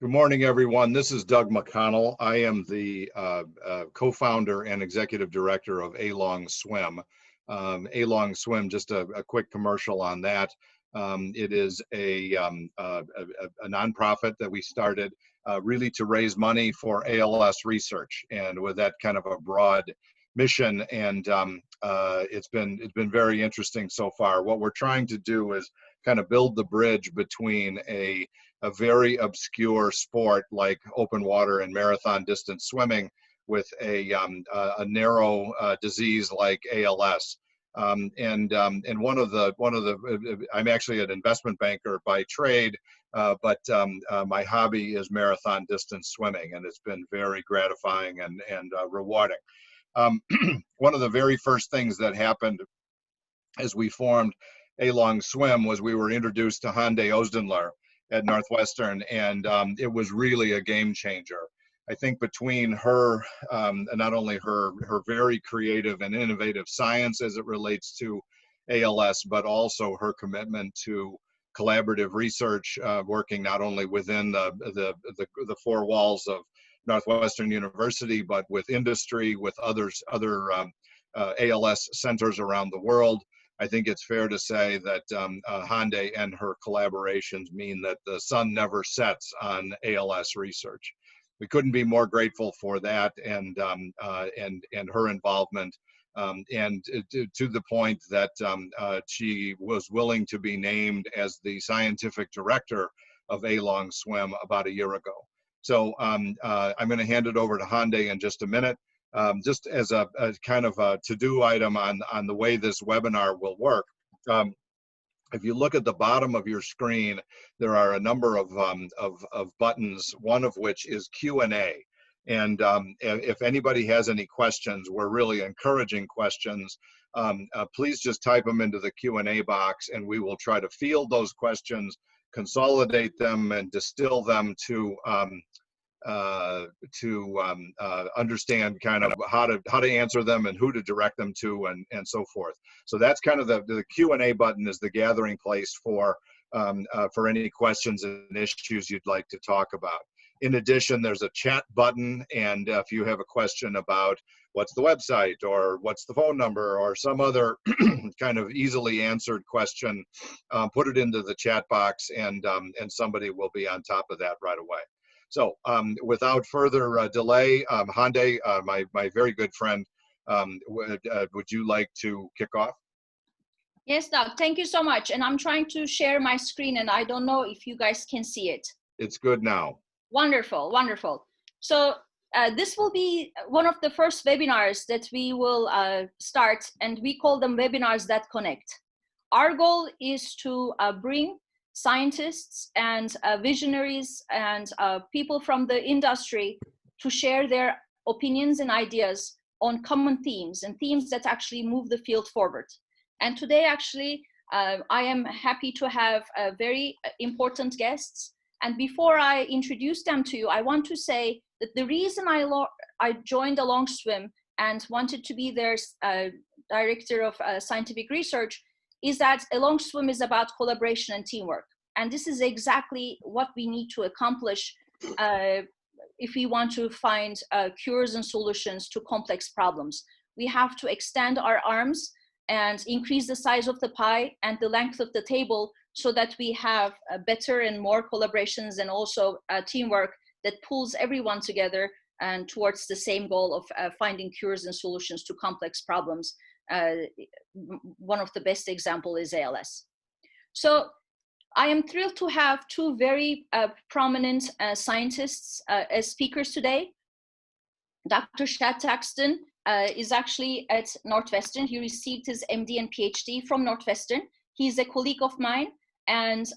Good morning, everyone. This is Doug McConnell. I am the co-founder and executive director of A-Long Swim. A-Long Swim, just a quick commercial on that. It is a nonprofit that we started really to raise money for ALS research, and with that kind of a broad mission. And it's been very interesting so far. What we're trying to do is kind of build the bridge between a very obscure sport like open water and marathon distance swimming with a narrow disease like ALS. And one of the I'm actually an investment banker by trade, but my hobby is marathon distance swimming, and it's been very gratifying and rewarding. One of the very first things that happened as we formed A-Long Swim was we were introduced to Hande Ozdinler at Northwestern, and it was really a game changer. I think between her, not only her very creative and innovative science as it relates to ALS, but also her commitment to collaborative research, working not only within the four walls of Northwestern University, but with industry, with other ALS centers around the world. I think it's fair to say that Hande and her collaborations mean that the sun never sets on ALS research. We couldn't be more grateful for that and her involvement, and to the point that she was willing to be named as the scientific director of A-Long Swim about a year ago. So I'm going to hand it over to Hande in just a minute. Just as a kind of a to-do item on the way this webinar will work. If you look at the bottom of your screen, there are a number of buttons, one of which is Q&A. And if anybody has any questions, we're really encouraging questions. Please just type them into the Q&A box, and we will try to field those questions, consolidate them, and distill them to understand kind of how to answer them and who to direct them to and so forth. So that's kind of the Q&A button is the gathering place for any questions and issues you'd like to talk about. In addition, there's a chat button, and if you have a question about what's the website or what's the phone number or some other kind of easily answered question, put it into the chat box, and somebody will be on top of that right away. So without further delay, Hande, my very good friend, would you like to kick off? Yes, Doug, thank you so much. And I'm trying to share my screen, and I don't know if you guys can see it. It's good now. Wonderful, wonderful. So this will be one of the first webinars that we will start, and we call them webinars that connect. Our goal is to bring scientists and visionaries and people from the industry to share their opinions and ideas on common themes and themes that actually move the field forward. And today, actually, I am happy to have very important guests. And before I introduce them to you, I want to say that the reason I joined A-Long Swim and wanted to be their director of scientific research is that A-Long Swim is about collaboration and teamwork. And this is exactly what we need to accomplish if we want to find cures and solutions to complex problems. We have to extend our arms and increase the size of the pie and the length of the table so that we have better and more collaborations and also teamwork that pulls everyone together and towards the same goal of finding cures and solutions to complex problems. One of the best examples is ALS. So I am thrilled to have two very prominent scientists as speakers today. Dr. Scott Axton is actually at Northwestern. He received his MD and PhD from Northwestern. He's a colleague of mine, and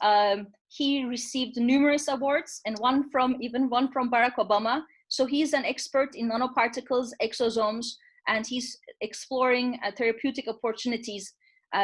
he received numerous awards, and even one from Barack Obama. So he's an expert in nanoparticles, exosomes, and he's exploring therapeutic opportunities,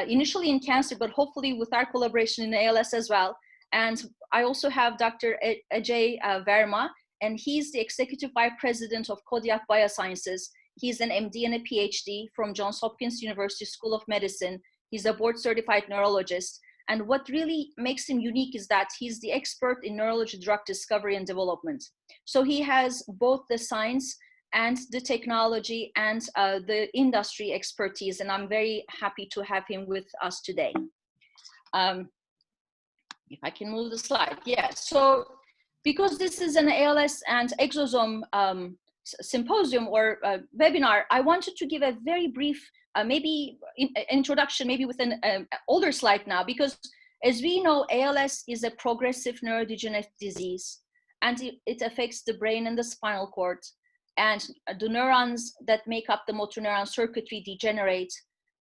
initially in cancer, but hopefully with our collaboration in ALS as well. And I also have Dr. Ajay Verma, and he's the Executive Vice President of Codiak Biosciences. He's an MD and a PhD from Johns Hopkins University School of Medicine. He's a board-certified neurologist. And what really makes him unique is that he's the expert in neurology drug discovery and development. So he has both the science and the technology and the industry expertise, and I'm very happy to have him with us today. If I can move the slide, yeah. So because this is an ALS and exosome symposium or webinar, I wanted to give a very brief, maybe introduction, maybe with an older slide now, because as we know, ALS is a progressive neurodegenerative disease, and it affects the brain and the spinal cord, and the neurons that make up the motor neuron circuitry degenerate,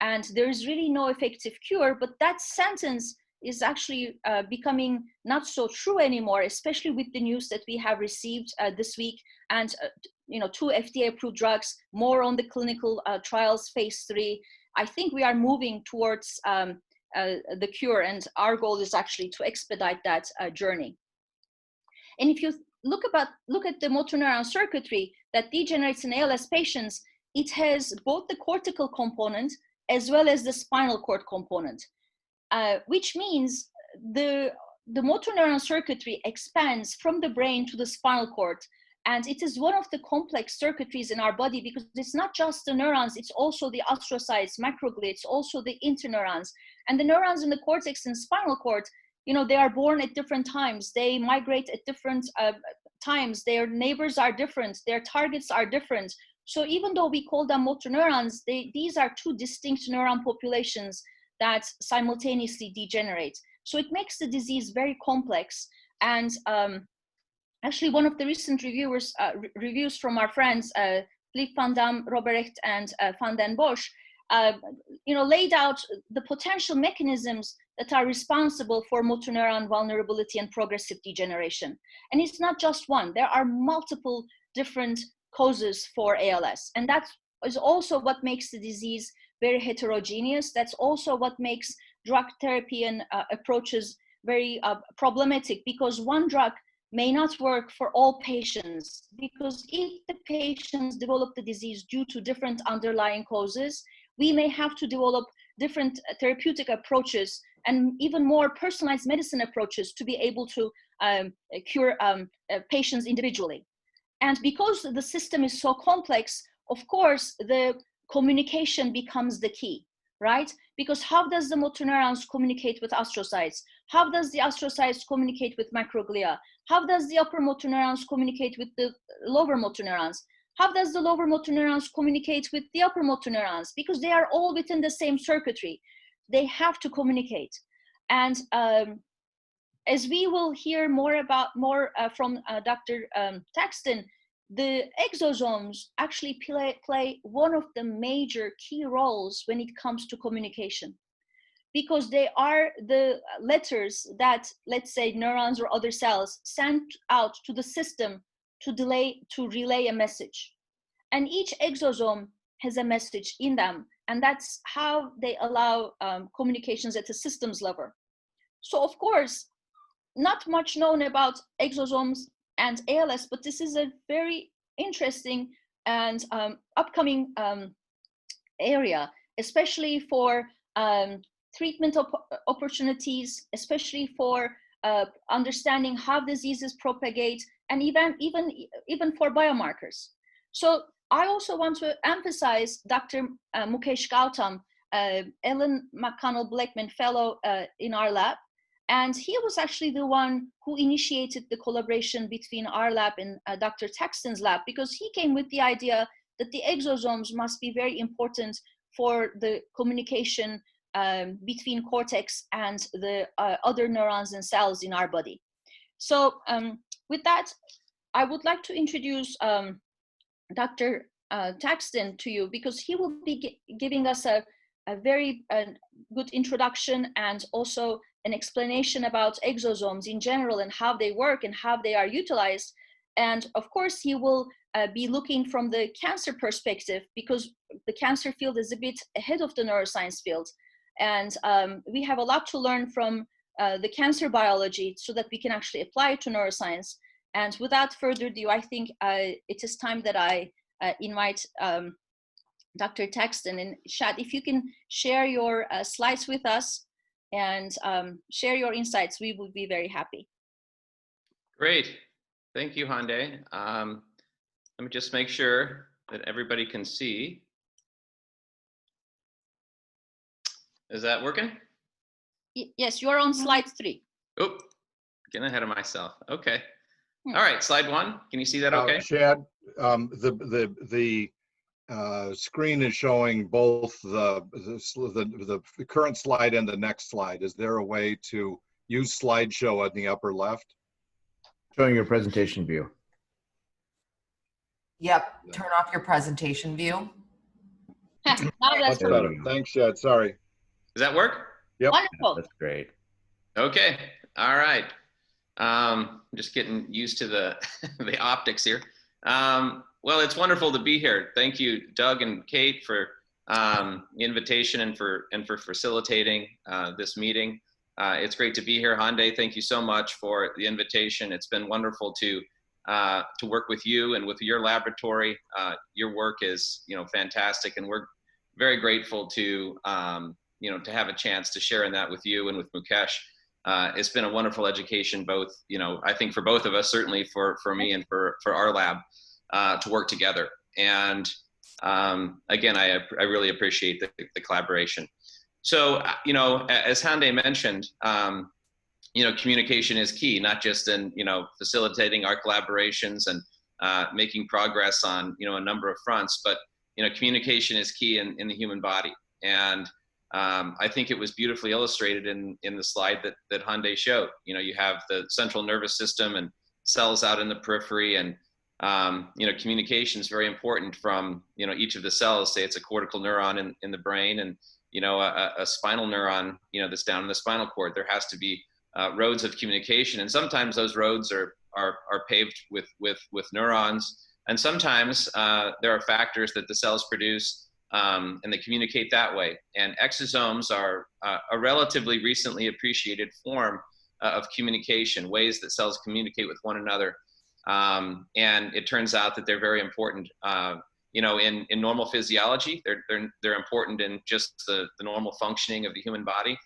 and there is really no effective cure. But that sentence is actually becoming not so true anymore, especially with the news that we have received this week, and 2 FDA-approved drugs, more on the clinical trials, phase 3. I think we are moving towards the cure, and our goal is actually to expedite that journey. And if you look at the motor neuron circuitry that degenerates in ALS patients, it has both the cortical component as well as the spinal cord component. Which means the motor neuron circuitry expands from the brain to the spinal cord. And it is one of the complex circuitries in our body, because it's not just the neurons, it's also the astrocytes, macroglia, it's also the interneurons. And the neurons in the cortex and spinal cord, they are born at different times. They migrate at different times. Their neighbors are different. Their targets are different. So even though we call them motor neurons, these are 2 distinct neuron populations that simultaneously degenerate. So it makes the disease very complex. And actually, one of the recent reviews from our friends, Philippe van Dam, Robrecht, and Van den Bosch, laid out the potential mechanisms that are responsible for motor neuron vulnerability and progressive degeneration. And it's not just one. There are multiple different causes for ALS. And that is also what makes the disease very heterogeneous. That's also what makes drug therapy and approaches very problematic, because one drug may not work for all patients, because if the patients develop the disease due to different underlying causes, we may have to develop different therapeutic approaches and even more personalized medicine approaches to be able to cure patients individually. And because the system is so complex, of course, the communication becomes the key, right? Because how does the motor neurons communicate with astrocytes? How does the astrocytes communicate with macroglia? How does the upper motor neurons communicate with the lower motor neurons? How does the lower motor neurons communicate with the upper motor neurons? Because they are all within the same circuitry. They have to communicate. And as we will hear more from Dr. Thaxton, the exosomes actually play one of the major key roles when it comes to communication, because they are the letters that, let's say, neurons or other cells send out to the system to relay a message. And each exosome has a message in them, and that's how they allow communications at the systems level. So of course, not much known about exosomes and ALS, but this is a very interesting and upcoming area, especially for treatment opportunities, especially for understanding how diseases propagate, and even for biomarkers. So I also want to emphasize Dr. Mukesh Gautam, Ellen McConnell Blackman Fellow in our lab. And he was actually the one who initiated the collaboration between our lab and Dr. Thaxton's lab, because he came with the idea that the exosomes must be very important for the communication between cortex and the other neurons and cells in our body. So with that, I would like to introduce Dr. Thaxton to you, because he will be giving us a very good introduction and also an explanation about exosomes in general and how they work and how they are utilized. And of course, he will be looking from the cancer perspective, because the cancer field is a bit ahead of the neuroscience field. And we have a lot to learn from the cancer biology so that we can actually apply it to neuroscience. And without further ado, I think it is time that I invite Dr. Thaxton. And Shad, if you can share your slides with us, and share your insights. We would be very happy. Great. Thank you, Hande. Let me just make sure that everybody can see. Is that working? Yes, you're on slide 3. Oh, getting ahead of myself. Okay. All right, slide 1. Can you see that okay? Shad, the screen is showing both the current slide and the next slide. Is there a way to use slideshow in the upper left? Showing your presentation view. Yep, turn off your presentation view. Now that's Much better. Thanks, Shad. Sorry. Does that work? Yep. wonderful. That's great. Okay. All right. Just getting used to the the optics here. Well, it's wonderful to be here. Thank you, Doug and Kate, for the invitation and for facilitating this meeting. It's great to be here. Hande, thank you so much for the invitation. It's been wonderful to work with you and with your laboratory. Your work is, fantastic, and we're very grateful to to have a chance to share in that with you and with Mukesh. It's been a wonderful education, both, I think for both of us, certainly for me and for our lab, to work together. And again, I really appreciate the collaboration. So, as Hande mentioned, communication is key, not just in, facilitating our collaborations and making progress on, a number of fronts, but, communication is key in the human body. And I think it was beautifully illustrated in the slide that Hande showed. You have the central nervous system and cells out in the periphery, and communication is very important from each of the cells. Say it's a cortical neuron in the brain, and a spinal neuron that's down in the spinal cord. There has to be roads of communication, and sometimes those roads are paved with neurons, and sometimes there are factors that the cells produce. And they communicate that way. And exosomes are a relatively recently appreciated form of communication, ways that cells communicate with one another. And it turns out that they're very important. In normal physiology, they're important in just the normal functioning of the human body.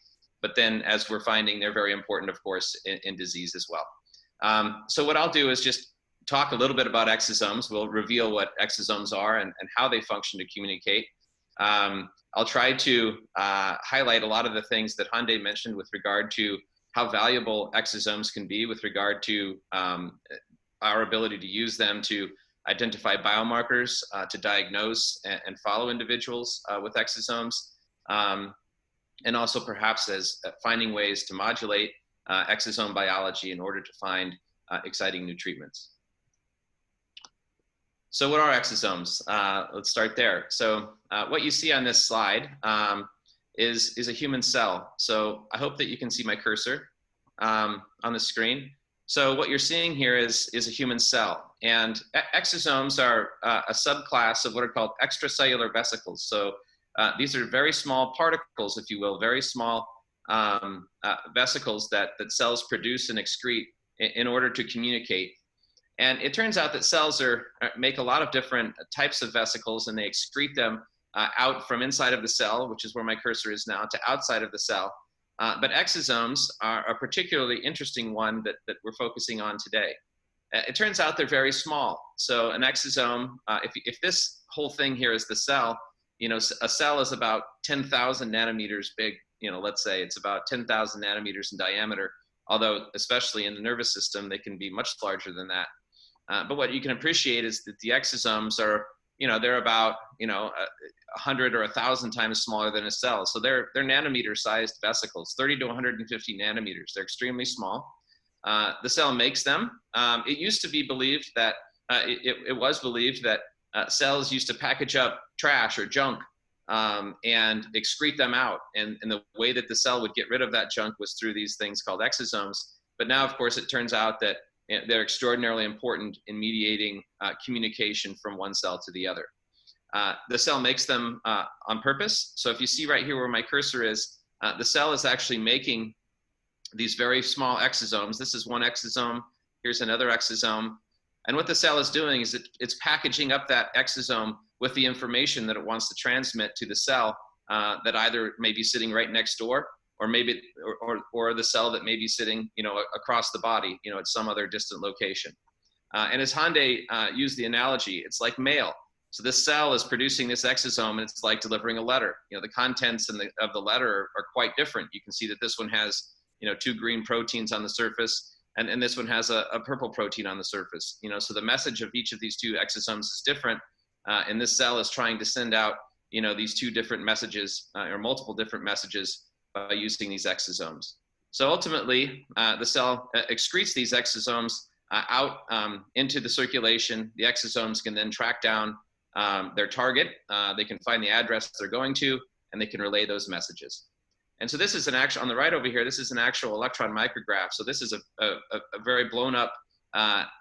But then, as we're finding, they're very important, of course, in disease as well. So what I'll do is just talk a little bit about exosomes. We'll reveal what exosomes are and how they function to communicate. I'll try to highlight a lot of the things that Hande mentioned with regard to how valuable exosomes can be with regard to our ability to use them to identify biomarkers, to diagnose and follow individuals with exosomes, and also perhaps as finding ways to modulate exosome biology in order to find exciting new treatments. So what are exosomes? Let's start there. So what you see on this slide is a human cell. So I hope that you can see my cursor on the screen. So what you're seeing here is a human cell. And exosomes are a subclass of what are called extracellular vesicles. So these are very small particles, if you will, very small vesicles that cells produce and excrete in order to communicate. And it turns out that cells make a lot of different types of vesicles, and they excrete them out from inside of the cell, which is where my cursor is now, to outside of the cell. But exosomes are a particularly interesting one that we're focusing on today. It turns out they're very small. So an exosome, if this whole thing here is the cell, a cell is about 10,000 nanometers big. Let's say it's about 10,000 nanometers in diameter, although especially in the nervous system, they can be much larger than that. But what you can appreciate is that the exosomes are, they're about, 100 or 1,000 times smaller than a cell. So they're nanometer-sized vesicles, 30 to 150 nanometers. They're extremely small. The cell makes them. It used to be believed that, it was believed that cells used to package up trash or junk and excrete them out. And the way that the cell would get rid of that junk was through these things called exosomes. But now, of course, it turns out that they're extraordinarily important in mediating communication from one cell to the other. The cell makes them on purpose. So if you see right here where my cursor is, the cell is actually making these very small exosomes. This is one exosome. Here's another exosome. And what the cell is doing is it's packaging up that exosome with the information that it wants to transmit to the cell that either may be sitting right next door or maybe, or the cell that may be sitting, across the body, at some other distant location. And as Hande used the analogy, it's like mail. So this cell is producing this exosome, and it's like delivering a letter. The contents of the letter are quite different. You can see that this one has, 2 green proteins on the surface, and this one has a purple protein on the surface. So the message of each of these 2 exosomes is different, and this cell is trying to send out, these 2 different messages or multiple different messages by using these exosomes. So ultimately, the cell excretes these exosomes out into the circulation. The exosomes can then track down their target. They can find the address they're going to, and they can relay those messages. And so this is an actual, on the right over here, this is an actual electron micrograph. So this is a very blown up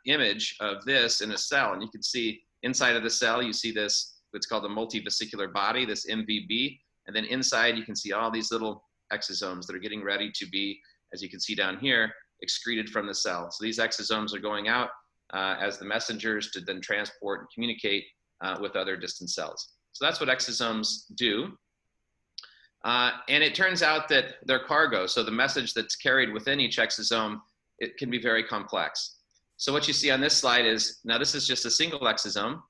image of this in a cell. And you can see inside of the cell, you see this, what's called a multivesicular body, this MVB. And then inside, you can see all these little exosomes that are getting ready to be, as you can see down here, excreted from the cell. So these exosomes are going out as the messengers to then transport and communicate with other distant cells. So that's what exosomes do. And it turns out that they're cargo. So the message that's carried within each exosome, it can be very complex. So what you see on this slide is, now this is just a single exosome.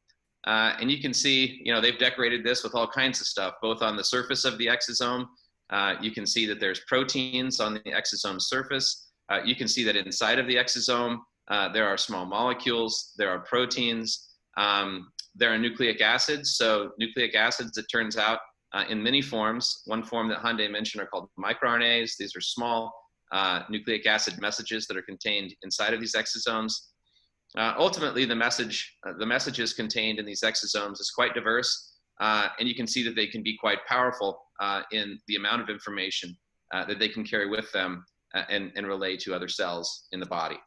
And you can see, they've decorated this with all kinds of stuff, both on the surface of the exosome. You can see that there's proteins on the exosome surface. You can see that inside of the exosome, there are small molecules, there are proteins, there are nucleic acids. So nucleic acids, it turns out, in many forms. One form that Hande mentioned are called microRNAs. These are small nucleic acid messages that are contained inside of these exosomes. Ultimately, the messages contained in these exosomes is quite diverse, and you can see that they can be quite powerful in the amount of information that they can carry with them and relay to other cells in the body.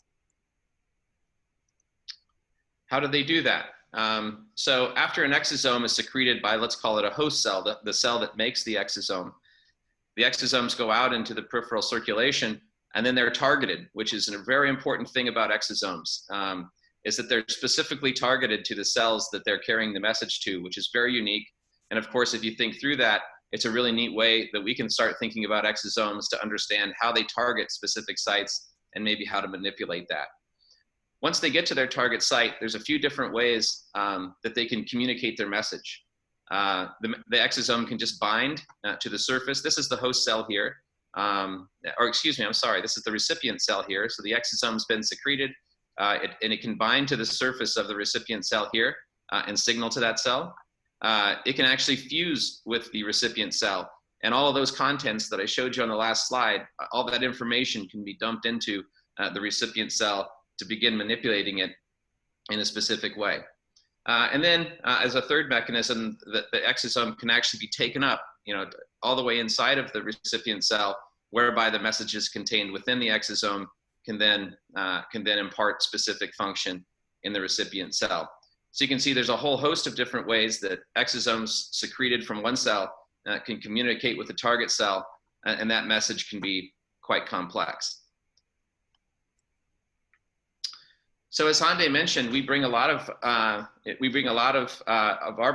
How do they do that? So after an exosome is secreted by, let's call it a host cell, the cell that makes the exosomes go out into the peripheral circulation, and then they're targeted, which is a very important thing about exosomes, is that they're specifically targeted to the cells that they're carrying the message to, which is very unique. And of course, if you think through that, it's a really neat way that we can start thinking about exosomes to understand how they target specific sites and maybe how to manipulate that. Once they get to their target site, there's a few different ways that they can communicate their message. The exosome can just bind to the surface. This is the host cell here, or excuse me, I'm sorry, this is the recipient cell here. So the exosome's been secreted, and it can bind to the surface of the recipient cell here and signal to that cell. It can actually fuse with the recipient cell, and all of those contents that I showed you on the last slide, all that information can be dumped into the recipient cell to begin manipulating it in a specific way. And then as a third mechanism, the exosome can actually be taken up, all the way inside of the recipient cell, whereby the messages contained within the exosome can then impart specific function in the recipient cell. So you can see there's a whole host of different ways that exosomes secreted from one cell can communicate with the target cell, and that message can be quite complex. So as Hande mentioned, we bring a lot of our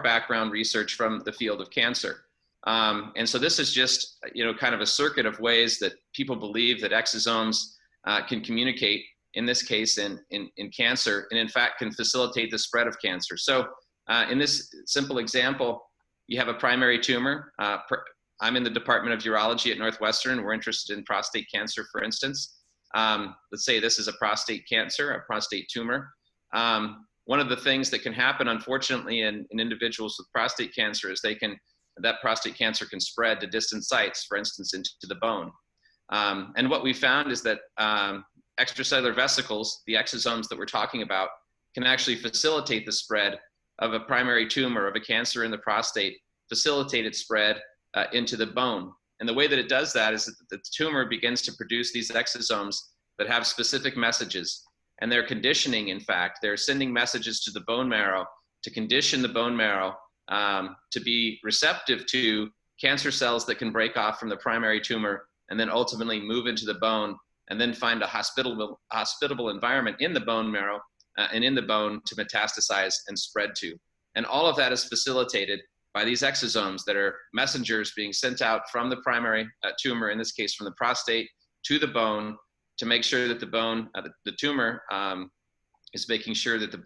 background research from the field of cancer, and so this is just kind of a circuit of ways that people believe that exosomes can communicate. In this case, in cancer, and in fact can facilitate the spread of cancer. So in this simple example, you have a primary tumor. I'm in the Department of Urology at Northwestern. We're interested in prostate cancer, for instance. Let's say this is a prostate cancer, a prostate tumor. One of the things that can happen, unfortunately, in individuals with prostate cancer is that prostate cancer can spread to distant sites, for instance, into the bone. And what we found is that extracellular vesicles, the exosomes that we're talking about, can actually facilitate the spread of a primary tumor, of a cancer in the prostate, facilitate its spread into the bone. And the way that it does that is that the tumor begins to produce these exosomes that have specific messages. And they're conditioning, in fact, they're sending messages to the bone marrow to condition the bone marrow to be receptive to cancer cells that can break off from the primary tumor and then ultimately move into the bone and then find a hospitable environment in the bone marrow and in the bone to metastasize and spread to. And all of that is facilitated by these exosomes that are messengers being sent out from the primary tumor, in this case from the prostate, to the bone, to make sure that the bone, the tumor is making sure that the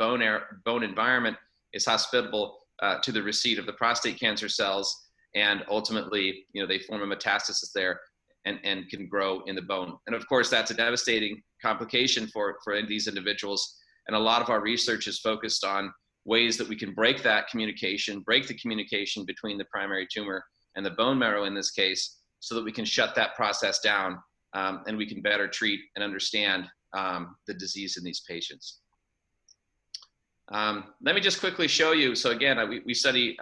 bone environment is hospitable to the receipt of the prostate cancer cells, and ultimately, they form a metastasis there and can grow in the bone. And of course, that's a devastating complication for these individuals. And a lot of our research is focused on ways that we can break the communication between the primary tumor and the bone marrow in this case, so that we can shut that process down, and we can better treat and understand the disease in these patients. Let me just quickly show you. So again, we study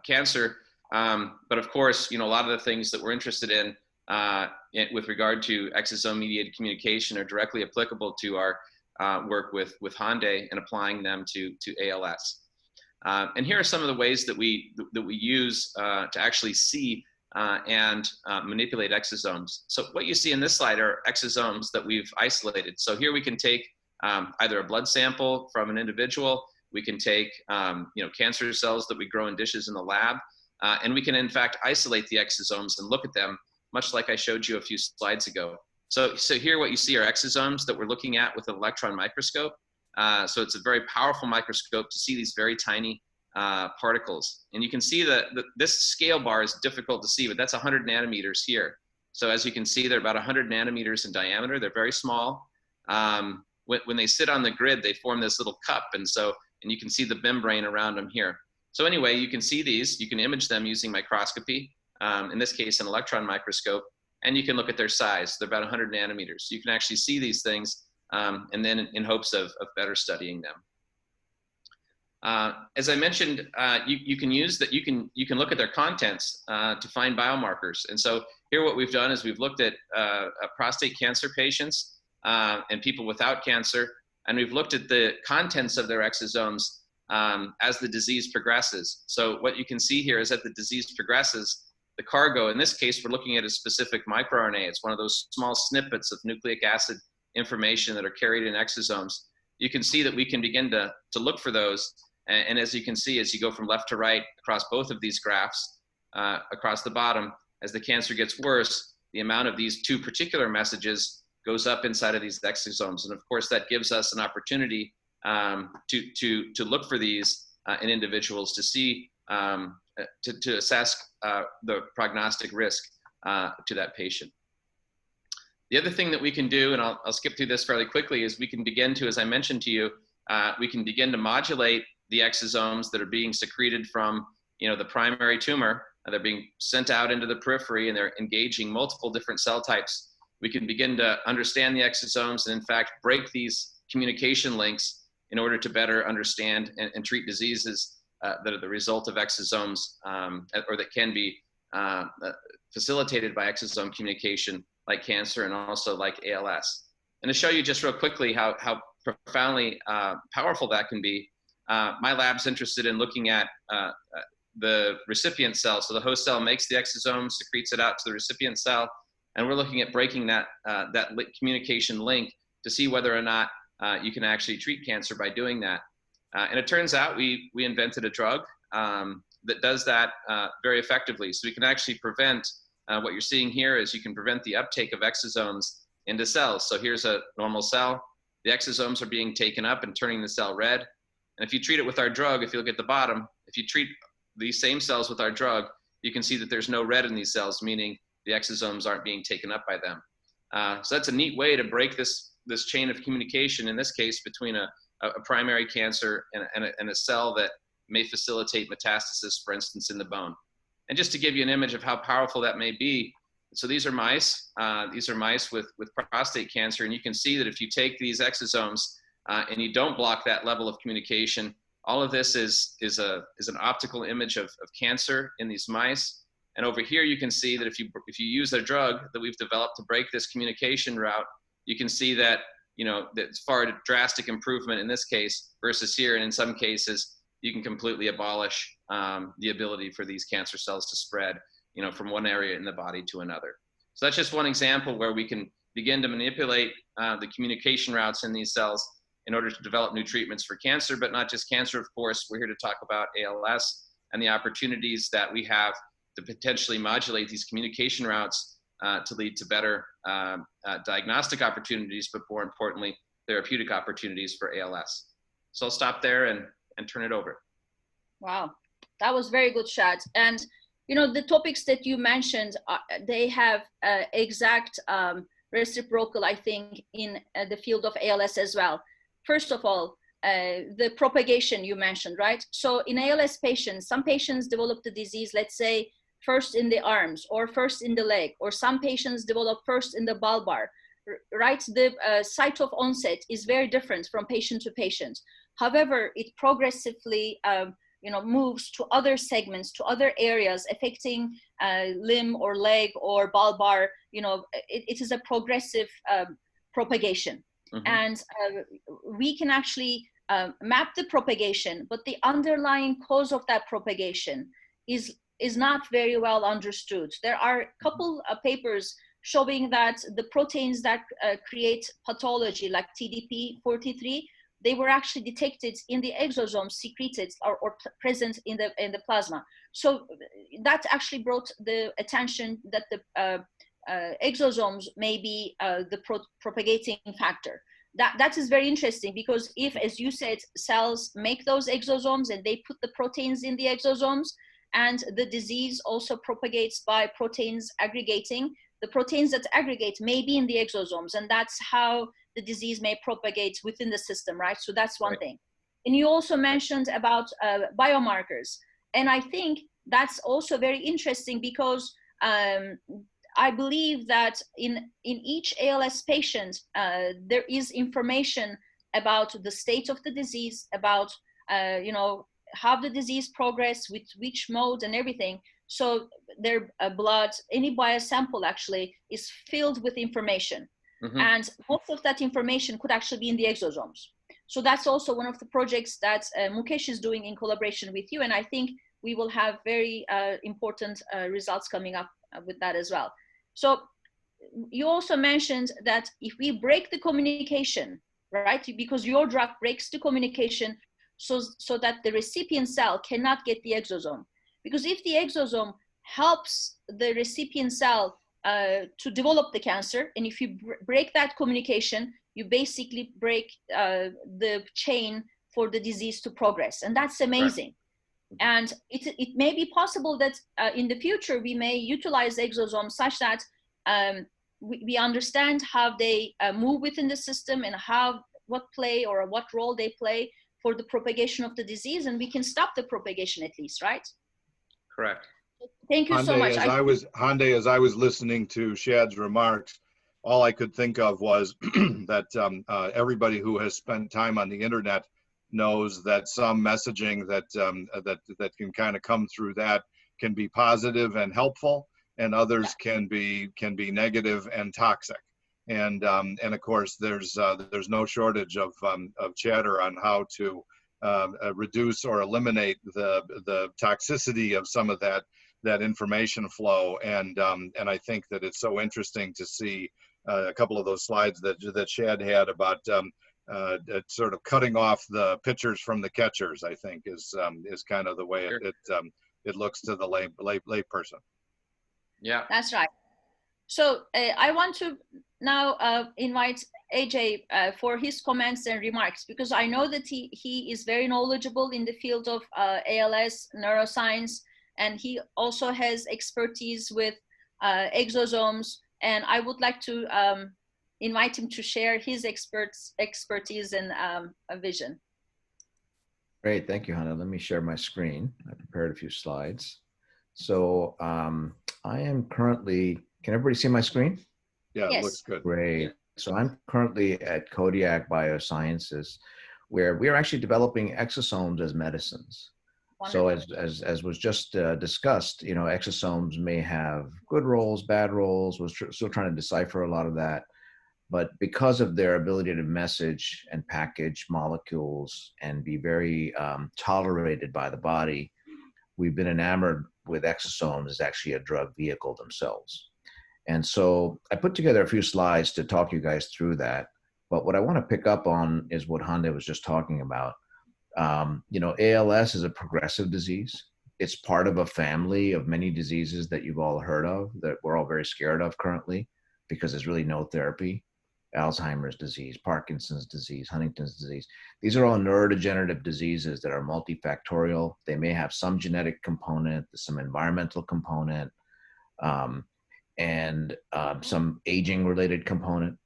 cancer, but of course, a lot of the things that we're interested in with regard to exosome-mediated communication are directly applicable to our work with Hande and applying them to ALS. And here are some of the ways that we use to actually see and manipulate exosomes. So what you see in this slide are exosomes that we've isolated. So here we can take either a blood sample from an individual. We can take cancer cells that we grow in dishes in the lab, and we can in fact isolate the exosomes and look at them, much like I showed you a few slides ago. So here what you see are exosomes that we're looking at with an electron microscope. So it's a very powerful microscope to see these very tiny particles. And you can see that this scale bar is difficult to see, but that's 100 nanometers here. So as you can see, they're about 100 nanometers in diameter. They're very small. When they sit on the grid, they form this little cup. And you can see the membrane around them here. So anyway, you can see these, you can image them using microscopy, in this case, an electron microscope, and you can look at their size. They're about 100 nanometers. So you can actually see these things, and then in hopes of better studying them. As I mentioned, you can use that. You can look at their contents to find biomarkers. And so here, what we've done is we've looked at prostate cancer patients and people without cancer, and we've looked at the contents of their exosomes as the disease progresses. So what you can see here is that the disease progresses. The cargo, in this case, we're looking at a specific microRNA. It's one of those small snippets of nucleic acid information that are carried in exosomes. You can see that we can begin to look for those. And as you can see, as you go from left to right across both of these graphs, across the bottom, as the cancer gets worse, the amount of these two particular messages goes up inside of these exosomes. And of course, that gives us an opportunity to look for these in individuals to see, to assess the prognostic risk to that patient. The other thing that we can do, and I'll skip through this fairly quickly, is we can begin to, as I mentioned to you, we can begin to modulate the exosomes that are being secreted from the primary tumor. They're being sent out into the periphery, and they're engaging multiple different cell types. We can begin to understand the exosomes and in fact break these communication links in order to better understand and treat diseases that are the result of exosomes, or that can be facilitated by exosome communication, like cancer and also like ALS. And to show you just real quickly how profoundly powerful that can be, my lab's interested in looking at the recipient cell. So the host cell makes the exosome, secretes it out to the recipient cell, and we're looking at breaking that communication link to see whether or not you can actually treat cancer by doing that. And it turns out we invented a drug that does that very effectively. So we can actually prevent, what you're seeing here is you can prevent the uptake of exosomes into cells. So here's a normal cell. The exosomes are being taken up and turning the cell red. And if you treat it with our drug, if you look at the bottom, if you treat these same cells with our drug, you can see that there's no red in these cells, meaning the exosomes aren't being taken up by them. So that's a neat way to break this chain of communication, in this case, between a primary cancer and a cell that may facilitate metastasis, for instance, in the bone. And just to give you an image of how powerful that may be, so these are mice. These are mice with prostate cancer, and you can see that if you take these exosomes and you don't block that level of communication, all of this is an optical image of cancer in these mice. And over here, you can see that if you use a drug that we've developed to break this communication route, you can see that that's far drastic improvement in this case versus here. And in some cases, you can completely abolish the ability for these cancer cells to spread, from one area in the body to another. So that's just one example where we can begin to manipulate the communication routes in these cells in order to develop new treatments for cancer, but not just cancer, of course. We're here to talk about ALS, and the opportunities that we have to potentially modulate these communication routes to lead to better diagnostic opportunities, but more importantly, therapeutic opportunities for ALS. So I'll stop there and turn it over. Wow, that was very good, Shad. And you know, the topics that you mentioned, they have exact reciprocal, I think, in the field of ALS as well. First of all, the propagation you mentioned, right? So in ALS patients, some patients develop the disease, let's say, first in the arms or first in the leg, or some patients develop first in the bulbar, right? The site of onset is very different from patient to patient. However, it progressively you know, moves to other segments, to other areas affecting limb or leg or bulbar. You know, it is a progressive propagation. Mm-hmm. And we can actually map the propagation, but the underlying cause of that propagation is not very well understood. There are a couple of papers showing that the proteins that create pathology, like TDP43, they were actually detected in the exosomes secreted or present in the plasma. So that actually brought the attention that the exosomes may be the propagating factor. That is very interesting, because if, as you said, cells make those exosomes and they put the proteins in the exosomes, and the disease also propagates by proteins aggregating, the proteins that aggregate may be in the exosomes, and that's how the disease may propagate within the system, right? So that's one thing. And you also mentioned about biomarkers. And I think that's also very interesting, because I believe that in each ALS patient, there is information about the state of the disease, about, you know, how the disease progressed, with which mode and everything. So their blood, any biosample actually is filled with information. Mm-hmm. And most of that information could actually be in the exosomes. So that's also one of the projects that Mukesh is doing in collaboration with you. And I think we will have very important results coming up with that as well. So you also mentioned that if we break the communication, right, because your drug breaks the communication so that the recipient cell cannot get the exosome. Because if the exosome helps the recipient cell to develop the cancer, and if you break that communication, you basically break the chain for the disease to progress. And that's amazing. Right. And it may be possible that in the future, we may utilize exosomes such that we understand how they move within the system, and what role they play for the propagation of the disease, and we can stop the propagation at least, right? Correct. Thank you so much. Hande, as I was listening to Shad's remarks, all I could think of was that everybody who has spent time on the internet knows that some messaging that can kind of come through that can be positive and helpful, and others can be negative and toxic. And of course, there's no shortage of chatter on how to reduce or eliminate the toxicity of some of that information flow. And I think that it's so interesting to see a couple of those slides that Shad had about sort of cutting off the pitchers from the catchers. I think is kind of the way it looks to the lay person. Yeah, that's right. So I want to now invite Ajay for his comments and remarks, because I know that he is very knowledgeable in the field of ALS neuroscience, and he also has expertise with exosomes. And I would like to invite him to share his expertise and vision. Great, thank you, Hannah. Let me share my screen. I prepared a few slides. So I am currently, can everybody see my screen? Yeah, yes. It looks good. Great. So I'm currently at Codiak Biosciences, where we are actually developing exosomes as medicines. Wonderful. So as was just discussed, you know, exosomes may have good roles, bad roles. We're still trying to decipher a lot of that. But because of their ability to message and package molecules and be very tolerated by the body, we've been enamored with exosomes as actually a drug vehicle themselves. And so I put together a few slides to talk you guys through that. But what I want to pick up on is what Hande was just talking about. You know, ALS is a progressive disease. it's part of a family of many diseases that you've all heard of, that we're all very scared of currently, because there's really no therapy. Alzheimer's disease, Parkinson's disease, Huntington's disease. These are all neurodegenerative diseases that are multifactorial. They may have some genetic component, some environmental component, and some aging-related component.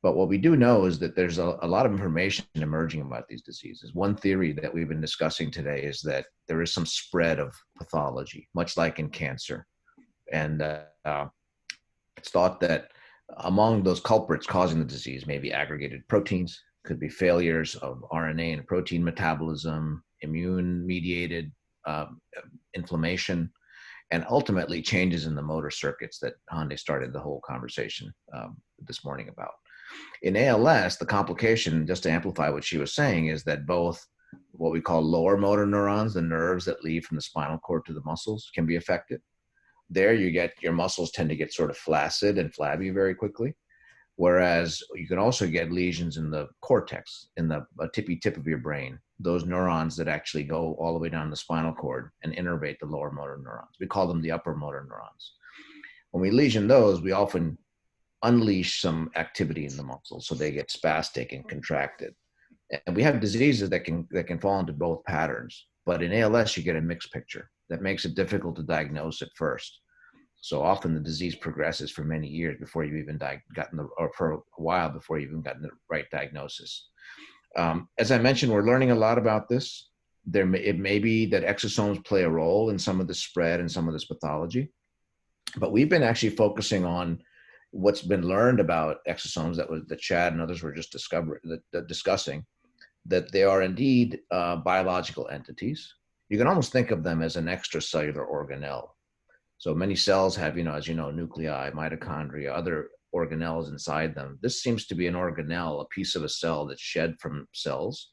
But what we do know is that there's a lot of information emerging about these diseases. One theory that we've been discussing today is that there is some spread of pathology, much like in cancer. And it's thought that among those culprits causing the disease may be aggregated proteins, could be failures of RNA and protein metabolism, immune-mediated inflammation, and ultimately changes in the motor circuits that Hande started the whole conversation this morning about. In ALS, the complication, just to amplify what she was saying, is that both what we call lower motor neurons, the nerves that lead from the spinal cord to the muscles, can be affected. There you get, your muscles tend to get sort of flaccid and flabby very quickly. Whereas you can also get lesions in the cortex, in the tippy tip of your brain, those neurons that actually go all the way down the spinal cord and innervate the lower motor neurons. We call them the upper motor neurons. When we lesion those, we often unleash some activity in the muscles, so they get spastic and contracted. And we have diseases that can fall into both patterns. But in ALS, you get a mixed picture that makes it difficult to diagnose at first. So often the disease progresses for many years before you've even or for a while before you've even gotten the right diagnosis. As I mentioned, we're learning a lot about this. It may be that exosomes play a role in some of the spread and some of this pathology, but we've been actually focusing on what's been learned about exosomes that Shad and others were just discussing, that they are indeed biological entities. You can almost think of them as an extracellular organelle. So many cells have, as you know, nuclei, mitochondria, other organelles inside them. This seems to be an organelle, a piece of a cell that's shed from cells.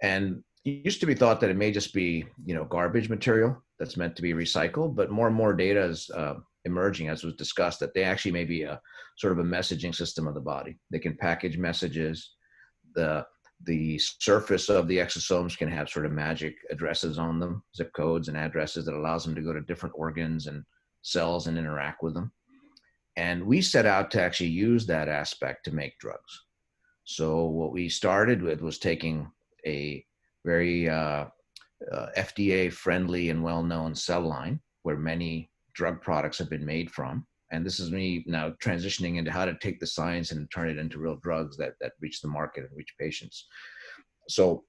And it used to be thought that it may just be, garbage material that's meant to be recycled, but more and more data is emerging, as was discussed, that they actually may be a sort of a messaging system of the body. They can package messages. The surface of the exosomes can have sort of magic addresses on them, zip codes and addresses that allows them to go to different organs and cells and interact with them. And we set out to actually use that aspect to make drugs. So what we started with was taking a very FDA-friendly and well-known cell line where many drug products have been made from. And this is me now transitioning into how to take the science and turn it into real drugs that reach the market and reach patients. So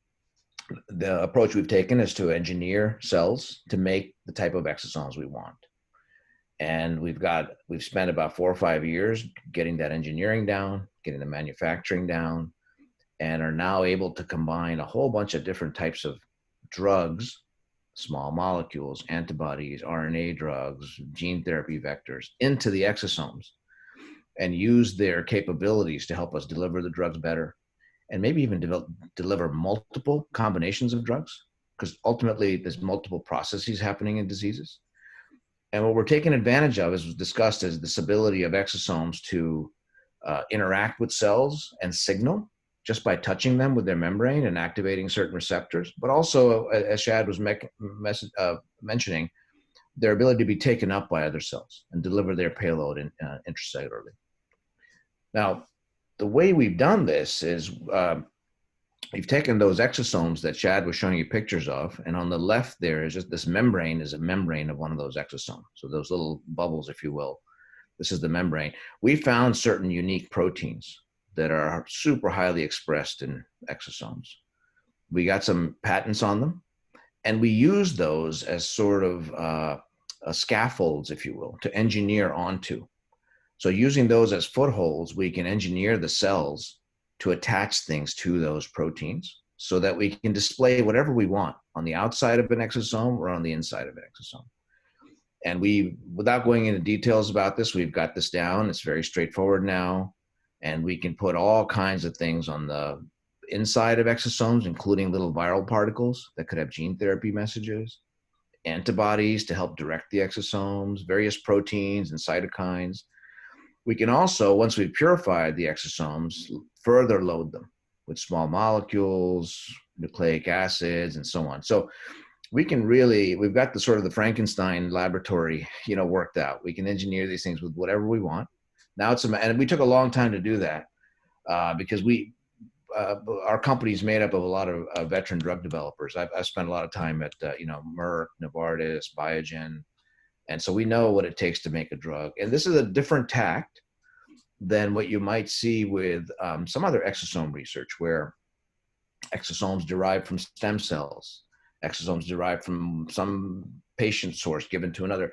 the approach we've taken is to engineer cells to make the type of exosomes we want. And we've spent about 4 or 5 years getting that engineering down, getting the manufacturing down, and are now able to combine a whole bunch of different types of drugs, small molecules, antibodies, RNA drugs, gene therapy vectors into the exosomes and use their capabilities to help us deliver the drugs better and maybe even deliver multiple combinations of drugs, because ultimately there's multiple processes happening in diseases. And what we're taking advantage of, as was discussed, is this ability of exosomes to interact with cells and signal just by touching them with their membrane and activating certain receptors, but also, as Shad was mentioning, their ability to be taken up by other cells and deliver their payload intracellularly. Now, the way we've done this is we've taken those exosomes that Shad was showing you pictures of, and on the left there is just this membrane is a membrane of one of those exosomes. So those little bubbles, if you will, this is the membrane. We found certain unique proteins that are super highly expressed in exosomes. We got some patents on them, and we use those as sort of scaffolds, if you will, to engineer onto. So using those as footholds, we can engineer the cells to attach things to those proteins so that we can display whatever we want on the outside of an exosome or on the inside of an exosome. And without going into details about this, we've got this down. It's very straightforward now. And we can put all kinds of things on the inside of exosomes, including little viral particles that could have gene therapy messages, antibodies to help direct the exosomes, various proteins and cytokines. We can also, once we've purified the exosomes, further load them with small molecules, nucleic acids, and so on. So we've got the sort of the Frankenstein laboratory, worked out. We can engineer these things with whatever we want. Now and we took a long time to do that because our company is made up of a lot of veteran drug developers. I've spent a lot of time at, Merck, Novartis, Biogen. And so we know what it takes to make a drug. And this is a different tact than what you might see with some other exosome research, where exosomes derived from stem cells, exosomes derived from some patient source given to another.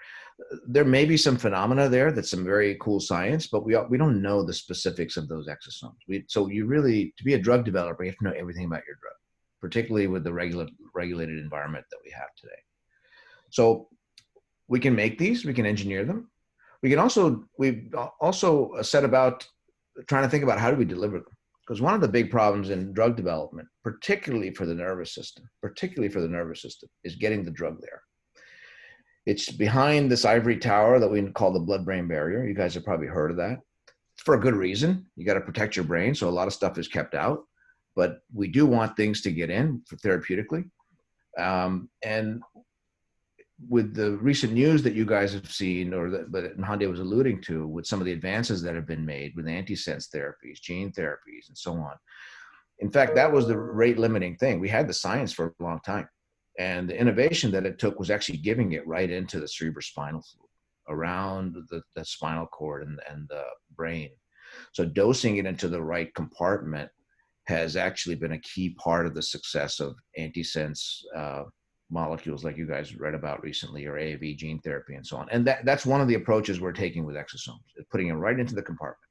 There may be some phenomena there that's some very cool science, but we don't know the specifics of those exosomes. So you really, to be a drug developer, you have to know everything about your drug, particularly with the regulated environment that we have today. So we can make these, we can engineer them. We've also set about trying to think about how do we deliver them. Because one of the big problems in drug development, particularly for the nervous system, is getting the drug there. It's behind this ivory tower that we call the blood-brain barrier. You guys have probably heard of that. It's for a good reason. You got to protect your brain, so a lot of stuff is kept out. But we do want things to get in for therapeutically. And with the recent news that you guys have seen, but Hande was alluding to, with some of the advances that have been made with antisense therapies, gene therapies, and so on. In fact, that was the rate limiting thing. We had the science for a long time. And the innovation that it took was actually giving it right into the cerebrospinal fluid, around the spinal cord and the brain. So dosing it into the right compartment has actually been a key part of the success of antisense molecules like you guys read about recently, or AAV gene therapy and so on. And that's one of the approaches we're taking with exosomes, putting them right into the compartment.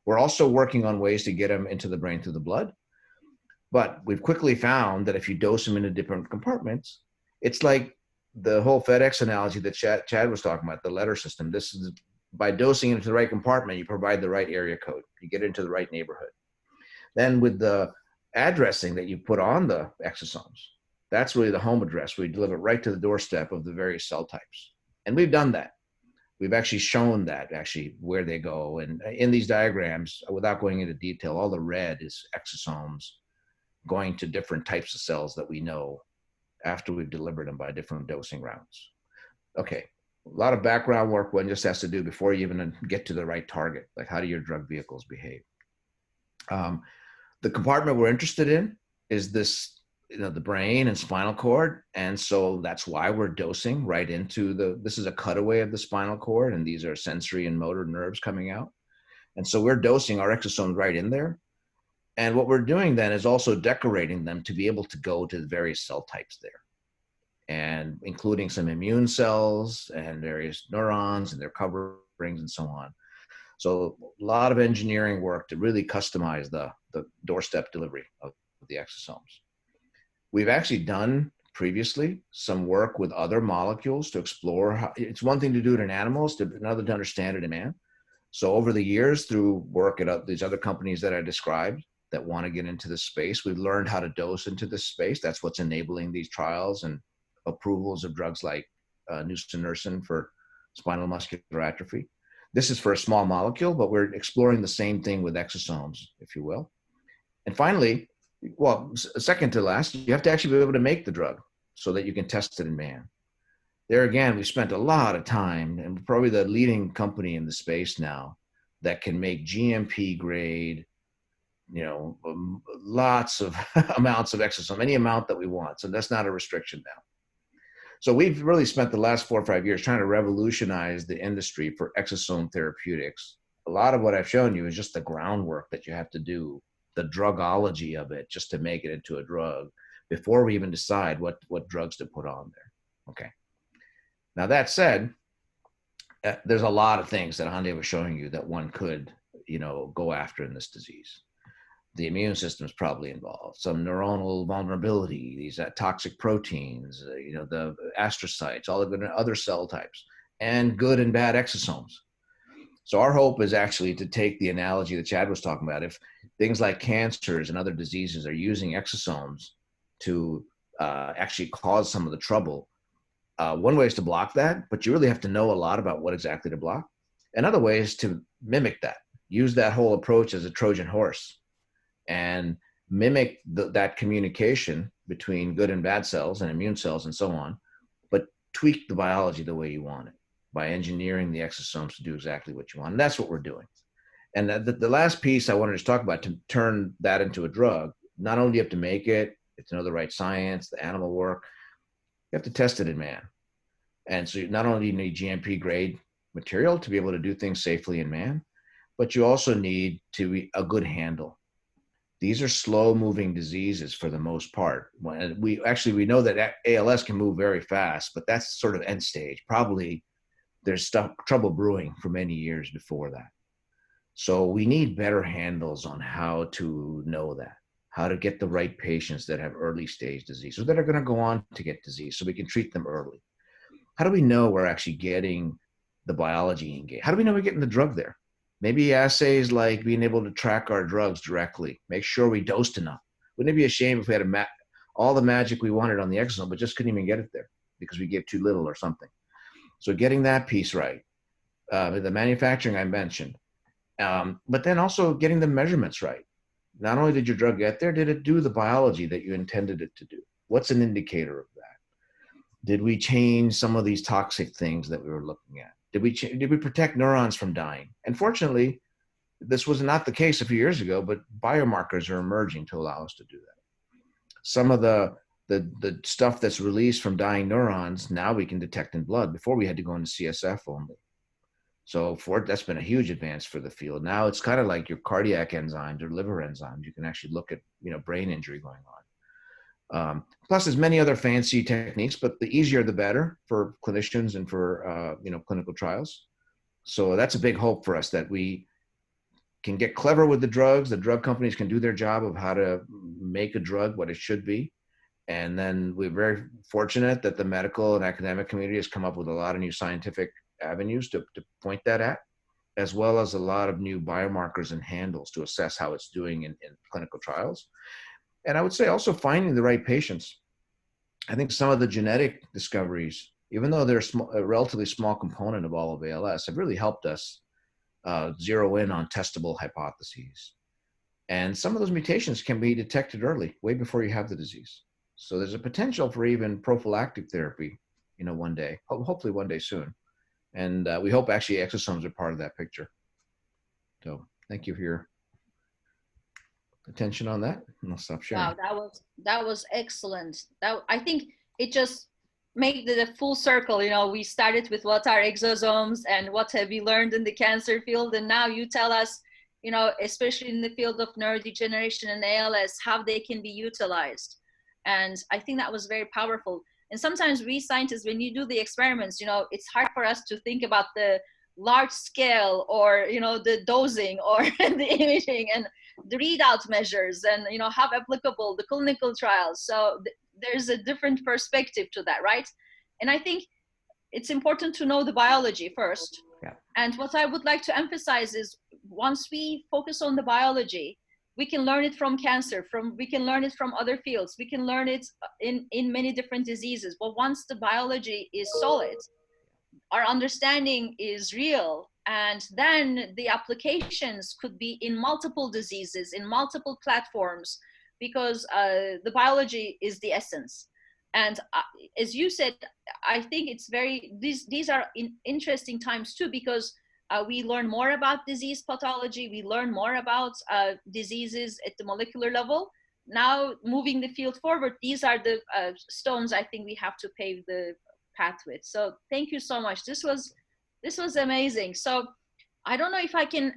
We're also working on ways to get them into the brain through the blood. But we've quickly found that if you dose them into different compartments, it's like the whole FedEx analogy that Chad was talking about, the letter system. This is by dosing into the right compartment, you provide the right area code, you get into the right neighborhood. Then with the addressing that you put on the exosomes, that's really the home address where you deliver right to the doorstep of the various cell types. And we've done that. We've actually shown that actually where they go. And in these diagrams, without going into detail, all the red is exosomes going to different types of cells that we know after we've delivered them by different dosing routes. Okay, a lot of background work one just has to do before you even get to the right target, like how do your drug vehicles behave? The compartment we're interested in is this, the brain and spinal cord. And so that's why we're dosing right into this is a cutaway of the spinal cord, and these are sensory and motor nerves coming out. And so we're dosing our exosomes right in there. And what we're doing then is also decorating them to be able to go to the various cell types there, and including some immune cells and various neurons and their coverings and so on. So a lot of engineering work to really customize the doorstep delivery of the exosomes. We've actually done previously some work with other molecules to explore how, it's one thing to do it in animals, another to understand it in man. So over the years, through work at these other companies that I described that want to get into this space, we've learned how to dose into this space. That's what's enabling these trials and approvals of drugs like nusinersen for spinal muscular atrophy. This is for a small molecule, but we're exploring the same thing with exosomes, if you will. And finally, well, second to last, you have to actually be able to make the drug so that you can test it in man. There again, we spent a lot of time, and probably the leading company in the space now that can make GMP grade, lots of amounts of exosome, any amount that we want. So that's not a restriction now. So we've really spent the last 4 or 5 years trying to revolutionize the industry for exosome therapeutics. A lot of what I've shown you is just the groundwork that you have to do, the drugology of it, just to make it into a drug before we even decide what drugs to put on there. Okay. Now that said, there's a lot of things that Hande was showing you that one could, go after in this disease. The immune system is probably involved, some neuronal vulnerability, these toxic proteins, the astrocytes, all of the other cell types, and good and bad exosomes. So our hope is actually to take the analogy that Chad was talking about. If things like cancers and other diseases are using exosomes to actually cause some of the trouble, one way is to block that, but you really have to know a lot about what exactly to block. Another way is to mimic that, use that whole approach as a Trojan horse, and mimic that communication between good and bad cells and immune cells and so on, but tweak the biology the way you want it by engineering the exosomes to do exactly what you want. And that's what we're doing. And the last piece I wanted to talk about, to turn that into a drug, not only do you have to make it, you have to know the right science, the animal work, you have to test it in man. And so not only do you need GMP grade material to be able to do things safely in man, but you also need a good handle. These are slow moving diseases for the most part. We know that ALS can move very fast, but that's sort of end stage. Probably there's trouble brewing for many years before that. So we need better handles on how to know that, how to get the right patients that have early stage disease or that are going to go on to get disease so we can treat them early. How do we know we're actually getting the biology engaged? How do we know we're getting the drug there? Maybe assays like being able to track our drugs directly, make sure we dosed enough. Wouldn't it be a shame if we had all the magic we wanted on the exosome, but just couldn't even get it there because we gave too little or something? So getting that piece right, the manufacturing I mentioned, but then also getting the measurements right. Not only did your drug get there, did it do the biology that you intended it to do? What's an indicator of that? Did we change some of these toxic things that we were looking at? Did we protect neurons from dying? And fortunately, this was not the case a few years ago, but biomarkers are emerging to allow us to do that. Some of the stuff that's released from dying neurons, now we can detect in blood. Before we had to go into CSF only. So that's been a huge advance for the field. Now it's kind of like your cardiac enzymes or liver enzymes. You can actually look at brain injury going on. Plus, there's many other fancy techniques, but the easier the better for clinicians and for clinical trials. So that's a big hope for us, that we can get clever with the drugs. The drug companies can do their job of how to make a drug what it should be. And then we're very fortunate that the medical and academic community has come up with a lot of new scientific avenues to point that at, as well as a lot of new biomarkers and handles to assess how it's doing in clinical trials. And I would say also finding the right patients. I think some of the genetic discoveries, even though they're a relatively small component of all of ALS, have really helped us zero in on testable hypotheses. And some of those mutations can be detected early, way before you have the disease. So there's a potential for even prophylactic therapy, one day, hopefully one day soon. And we hope actually exosomes are part of that picture. So thank you for your attention on that. And I'll stop sharing. Wow, that was excellent. I think it just made the full circle. We started with what are exosomes and what have we learned in the cancer field, and now you tell us, especially in the field of neurodegeneration and ALS, how they can be utilized. And I think that was very powerful. And sometimes we scientists, when you do the experiments, it's hard for us to think about the large scale or, the dosing or the imaging and the readout measures and, how applicable the clinical trials. So there's a different perspective to that, right? And I think it's important to know the biology first. Yeah. And what I would like to emphasize is once we focus on the biology, we can learn it from cancer, we can learn it from other fields, we can learn it in many different diseases. But once the biology is solid, our understanding is real, and then the applications could be in multiple diseases, in multiple platforms, because the biology is the essence. And as you said, I think it's these are interesting times too, because we learn more about disease pathology, we learn more about diseases at the molecular level. Now, moving the field forward, these are the stones I think we have to pave the path with. So thank you so much. This was amazing. So I don't know if I can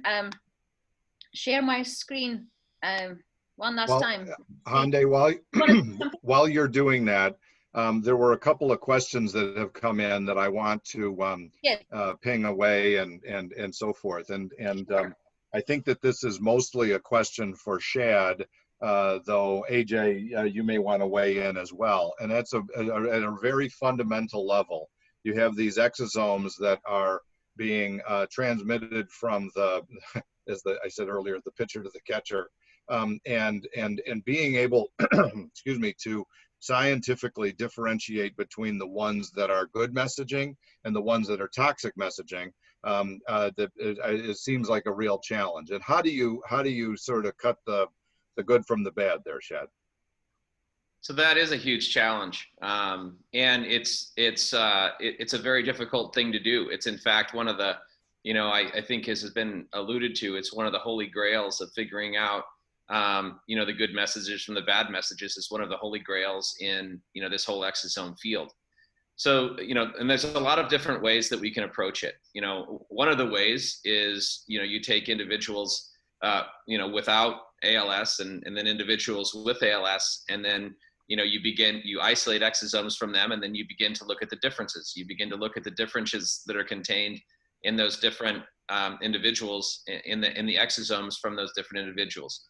share my screen one last time. Hande, while you're doing that, there were a couple of questions that have come in that I want to ping away and so forth. And I think that this is mostly a question for Shad, though Ajay, you may want to weigh in as well. And that's at a very fundamental level. You have these exosomes that are being transmitted from I said earlier, the pitcher to the catcher, and being able, excuse me, to scientifically differentiate between the ones that are good messaging and the ones that are toxic messaging. It seems like a real challenge. And how do you sort of cut the the good from the bad there, Shad? So that is a huge challenge, and it's a very difficult thing to do. It's in fact one of the, I think as has been alluded to, it's one of the holy grails of figuring out, the good messages from the bad messages. Is one of the holy grails in this whole exosome field. So and there's a lot of different ways that we can approach it. One of the ways is you take individuals without ALS and then individuals with ALS, and then you isolate exosomes from them, and then you begin to look at the differences. You begin to look at the differences that are contained in those different individuals in the exosomes from those different individuals.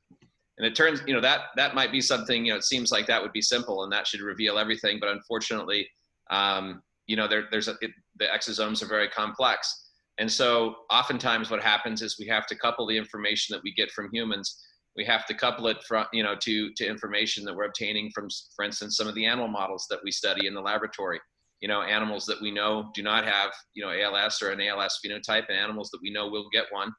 And it turns, that might be something, it seems like that would be simple and that should reveal everything, but unfortunately, the exosomes are very complex. And so oftentimes what happens is we have to couple the information that we get from humans. We have to couple it from, to information that we're obtaining from, for instance, some of the animal models that we study in the laboratory. Animals that we know do not have, ALS or an ALS phenotype, and animals that we know will get one.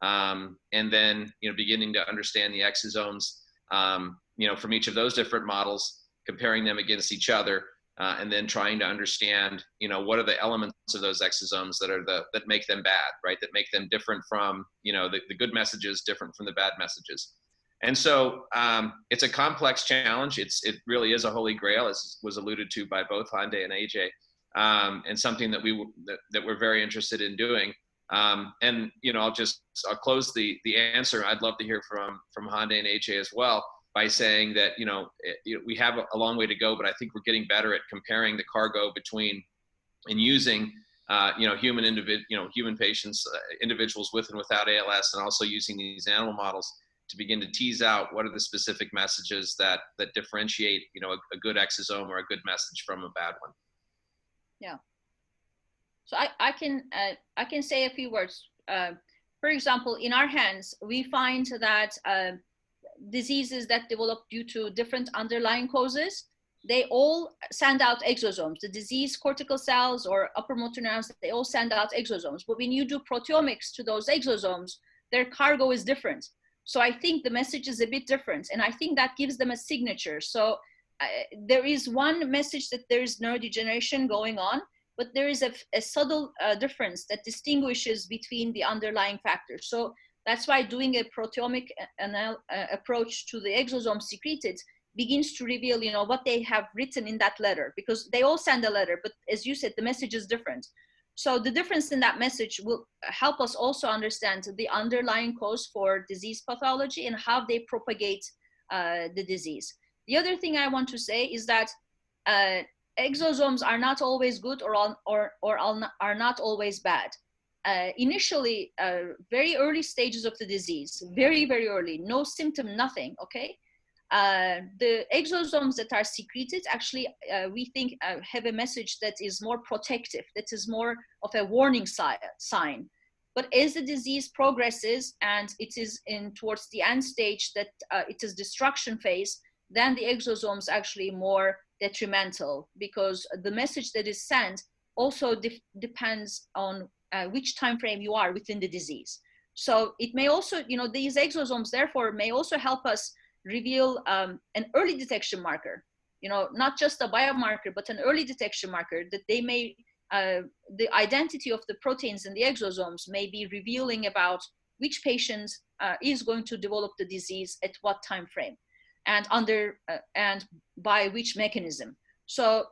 And then, beginning to understand the exosomes, from each of those different models, comparing them against each other, and then trying to understand, what are the elements of those exosomes that make them bad, right? That make them different from, the good messages, different from the bad messages. And so it's a complex challenge. It really is a holy grail, as was alluded to by both Hande and Ajay, and something that we're very interested in doing. And I'll close the answer. I'd love to hear from Hande and Ajay as well, by saying that we have a long way to go, but I think we're getting better at comparing the cargo between and using human patients, individuals with and without ALS, and also using these animal models to begin to tease out what are the specific messages that differentiate a good exosome or a good message from a bad one. Yeah. So I can say a few words. For example, in our hands, we find that diseases that develop due to different underlying causes, they all send out exosomes. The disease cortical cells or upper motor neurons, they all send out exosomes. But when you do proteomics to those exosomes, their cargo is different. So I think the message is a bit different, and I think that gives them a signature. So there is one message that there is neurodegeneration going on, but there is a subtle difference that distinguishes between the underlying factors. So that's why doing a proteomic approach to the exosomes secreted begins to reveal, what they have written in that letter, because they all send a letter, but as you said, the message is different. So the difference in that message will help us also understand the underlying cause for disease pathology and how they propagate the disease. The other thing I want to say is that exosomes are not always good or are not always bad. Initially, very early stages of the disease, very, very early, no symptom, nothing, okay? The exosomes that are secreted actually, we think, have a message that is more protective, that is more of a warning sign. But as the disease progresses and it is towards the end stage that it is destruction phase, then the exosomes actually more detrimental, because the message that is sent also depends on which time frame you are within the disease. So it may also, these exosomes therefore may also help us reveal an early detection marker, not just a biomarker, but an early detection marker that they may, the identity of the proteins in the exosomes may be revealing about which patient is going to develop the disease at what time frame and and by which mechanism. So,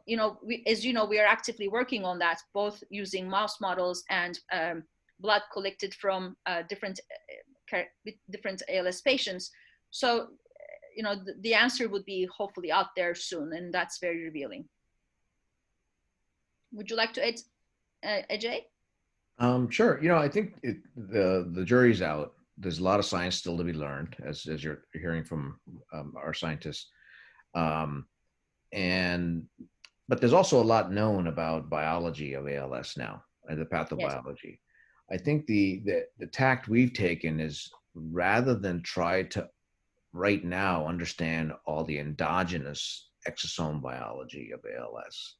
as you know, we are actively working on that, both using mouse models and blood collected from different ALS patients. So, the answer would be hopefully out there soon, and that's very revealing. Would you like to add, Ajay? Sure. I think the jury's out. There's a lot of science still to be learned, as you're hearing from our scientists. But there's also a lot known about biology of ALS now, and the pathobiology. Yes. I think the tact we've taken is, rather than try to right now understand all the endogenous exosome biology of ALS,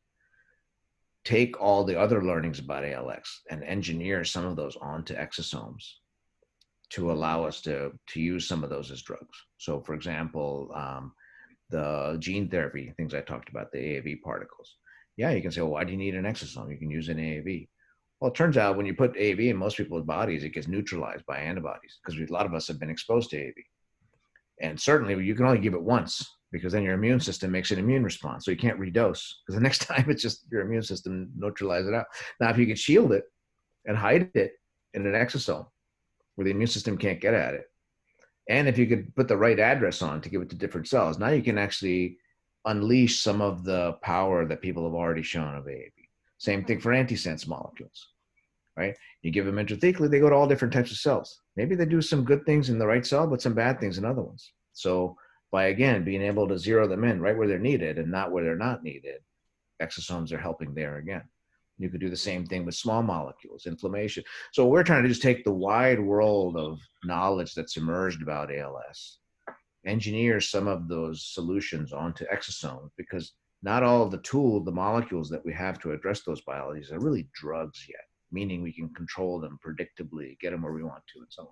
take all the other learnings about ALS and engineer some of those onto exosomes to allow us to use some of those as drugs. So for example, the gene therapy, things I talked about, the AAV particles. Yeah, you can say, well, why do you need an exosome? You can use an AAV. Well, it turns out when you put AAV in most people's bodies, it gets neutralized by antibodies because a lot of us have been exposed to AAV. And certainly you can only give it once because then your immune system makes an immune response. So you can't redose because the next time it's just your immune system neutralizes it out. Now, if you could shield it and hide it in an exosome where the immune system can't get at it, and if you could put the right address on to give it to different cells, now you can actually unleash some of the power that people have already shown of AAV. Same thing for antisense molecules, right? You give them intrathecally, they go to all different types of cells. Maybe they do some good things in the right cell, but some bad things in other ones. So by, again, being able to zero them in right where they're needed and not where they're not needed, exosomes are helping there again. You could do the same thing with small molecules, inflammation. So we're trying to just take the wide world of knowledge that's emerged about ALS, engineer some of those solutions onto exosomes, because not all of the molecules that we have to address those biologies are really drugs yet, meaning we can control them predictably, get them where we want to, and so on.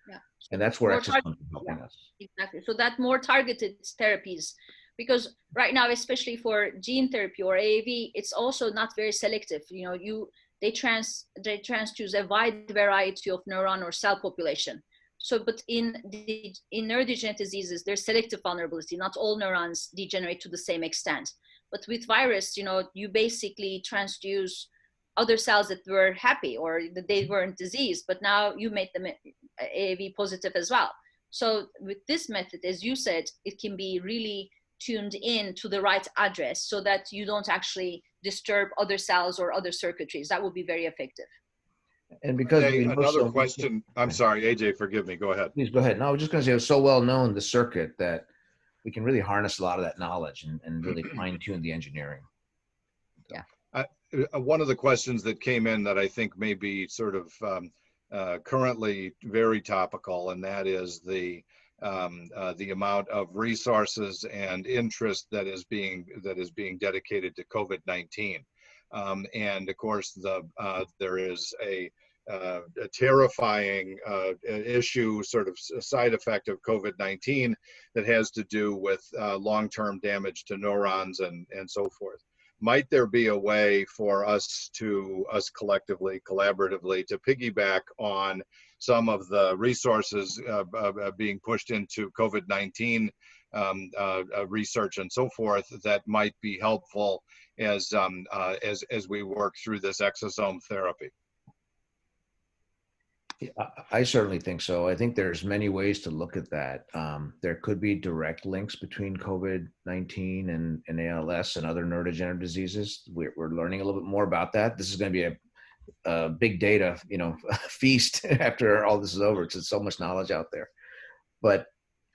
Yeah. And that's where exosomes are helping us. Exactly. So that more targeted therapies, because right now, especially for gene therapy or AAV, it's also not very selective. You know, they transduce a wide variety of neuron or cell population. So, but in neurodegenerative diseases, there's selective vulnerability. Not all neurons degenerate to the same extent. But with virus, you know, you basically transduce other cells that were happy or that they weren't diseased, but now you made them AAV positive as well. So with this method, as you said, it can be really tuned in to the right address so that you don't actually disturb other cells or other circuitries. That would be very effective. And because another question, I'm sorry, AJ, forgive me, go ahead. Please go ahead. No, I was just going to say it was so well known, the circuit, that we can really harness a lot of that knowledge and really fine tune the engineering. Yeah. One of the questions that came in that I think may be sort of currently very topical, and that is the amount of resources and interest that is being dedicated to COVID-19, and of course there is a terrifying issue, sort of side effect of COVID-19 that has to do with long-term damage to neurons and so forth. Might there be a way for us collectively, collaboratively, to piggyback on some of the resources being pushed into COVID-19 research and so forth that might be helpful as we work through this exosome therapy? I certainly think so. I think there's many ways to look at that. There could be direct links between COVID-19 and ALS and other neurodegenerative diseases. We're learning a little bit more about that. This is going to be a big data, feast after all this is over. It's so much knowledge out there. But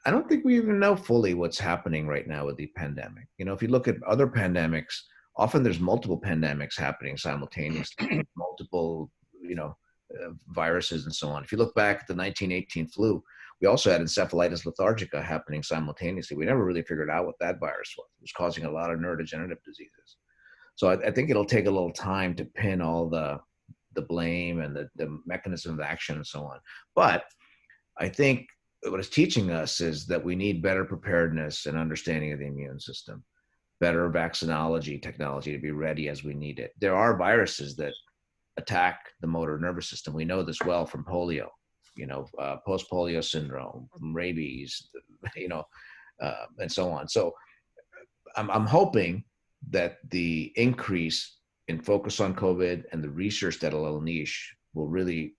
I don't think we even know fully what's happening right now with the pandemic. If you look at other pandemics, often there's multiple pandemics happening simultaneously, multiple, viruses and so on. If you look back at the 1918 flu, we also had encephalitis lethargica happening simultaneously. We never really figured out what that virus was. It was causing a lot of neurodegenerative diseases. So I think it'll take a little time to pin all the blame and the mechanism of action and so on. But I think what it's teaching us is that we need better preparedness and understanding of the immune system, better vaccinology technology to be ready as we need it. There are viruses that attack the motor nervous system. We know this well from polio, post-polio syndrome, from rabies, and so on. So I'm hoping that the increase in focus on COVID and the research that it'll unleash will really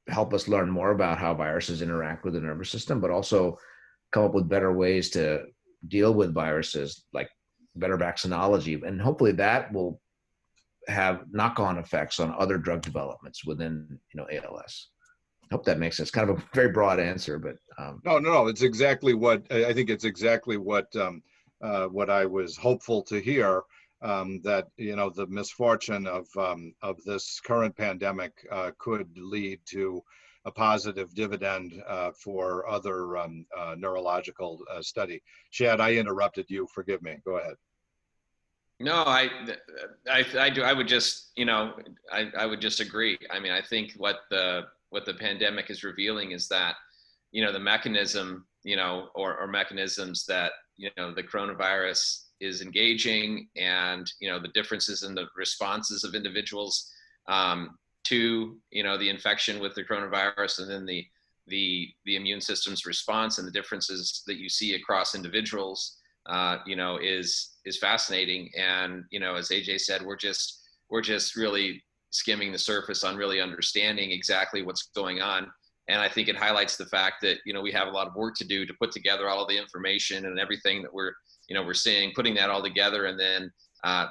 help us learn more about how viruses interact with the nervous system, but also come up with better ways to deal with viruses, like better vaccinology. And hopefully that will have knock-on effects on other drug developments within ALS. I hope that makes sense. Kind of a very broad answer, but no, it's exactly what I think. It's exactly what I was hopeful to hear. That the misfortune of this current pandemic could lead to a positive dividend for other neurological study. Shad, I interrupted you. Forgive me. Go ahead. No, I do. I would just, I would just agree. I mean, I think what the the pandemic is revealing is that, the mechanism, or mechanisms that, the coronavirus is engaging, and, the differences in the responses of individuals to, the infection with the coronavirus, and then the immune system's response, and the differences that you see across individuals, is fascinating. And, as Ajay said, we're just really skimming the surface on really understanding exactly what's going on. And I think it highlights the fact that, we have a lot of work to do to put together all of the information and everything that we're seeing, putting that all together, and then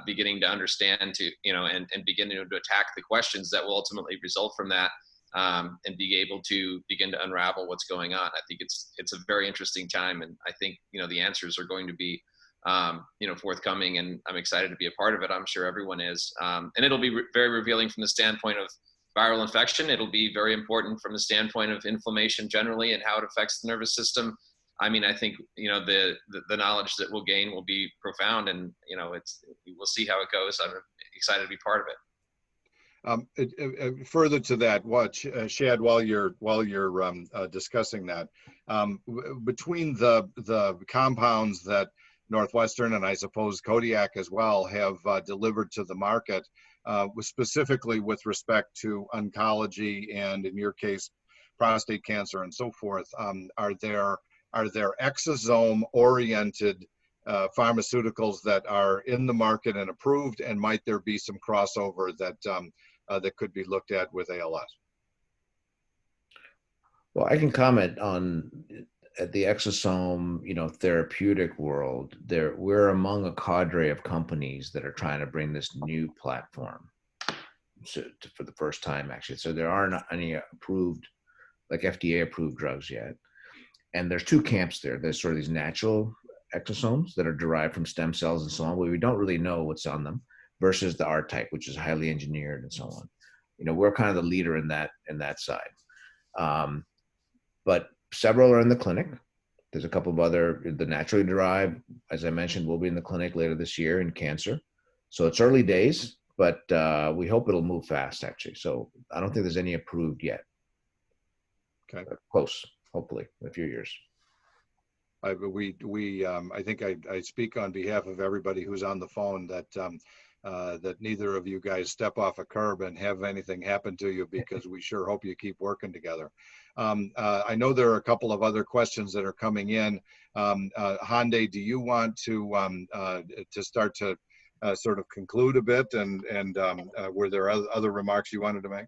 beginning to understand and beginning to attack the questions that will ultimately result from that, and be able to begin to unravel what's going on. I think it's a very interesting time, and I think, the answers are going to be, forthcoming, and I'm excited to be a part of it. I'm sure everyone is. And it'll be very revealing from the standpoint of viral infection. It'll be very important from the standpoint of inflammation generally and how it affects the nervous system. I mean, I think, the knowledge that we'll gain will be profound, and, we'll see how it goes. I'm excited to be part of it. Further to that, Shad, while you're discussing that, between the compounds that Northwestern, and I suppose Codiak as well, have delivered to the market, specifically with respect to oncology and, in your case, prostate cancer and so forth, are there exosome-oriented pharmaceuticals that are in the market and approved, and might there be some crossover that could be looked at with ALS? Well, I can comment on the exosome, therapeutic world. We're among a cadre of companies that are trying to bring this new platform for the first time, actually. So there aren't any approved, like FDA approved drugs yet. And there's two camps there. There's sort of these natural exosomes that are derived from stem cells and so on, where we don't really know what's on them, versus the R type, which is highly engineered and so on. We're kind of the leader in that side. But several are in the clinic. There's a couple of the naturally derived, as I mentioned, will be in the clinic later this year in cancer. So it's early days, but we hope it'll move fast, actually. So I don't think there's any approved yet. Okay. But close, hopefully, in a few years. I think I speak on behalf of everybody who's on the phone that neither of you guys step off a curb and have anything happen to you, because we sure hope you keep working together. I know there are a couple of other questions that are coming in. Hande, do you want to start to sort of conclude a bit, and were there other remarks you wanted to make?